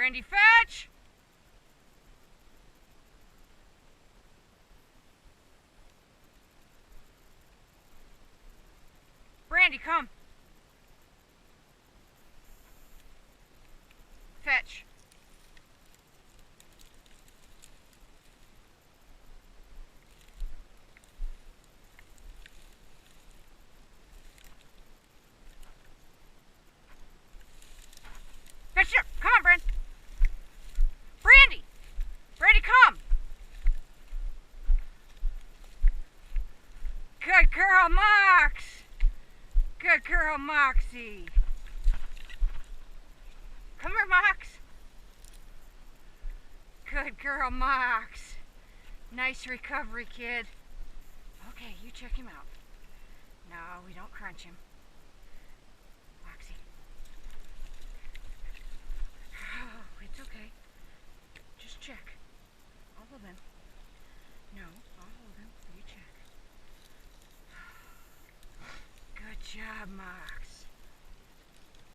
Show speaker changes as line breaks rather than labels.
Brandy, fetch! Brandy, come. Fetch. Fetch her. Come on, Brandy. Brandy! Brandy, come! Good girl, Mox! Good girl, Moxie. Come here, Mox. Good girl, Mox. Nice recovery, kid. Okay, you check him out. No, we don't crunch him. Moxie. Oh, it's okay. Just check. I'll hold him. No, I'll hold him. You check. Good job, Mox.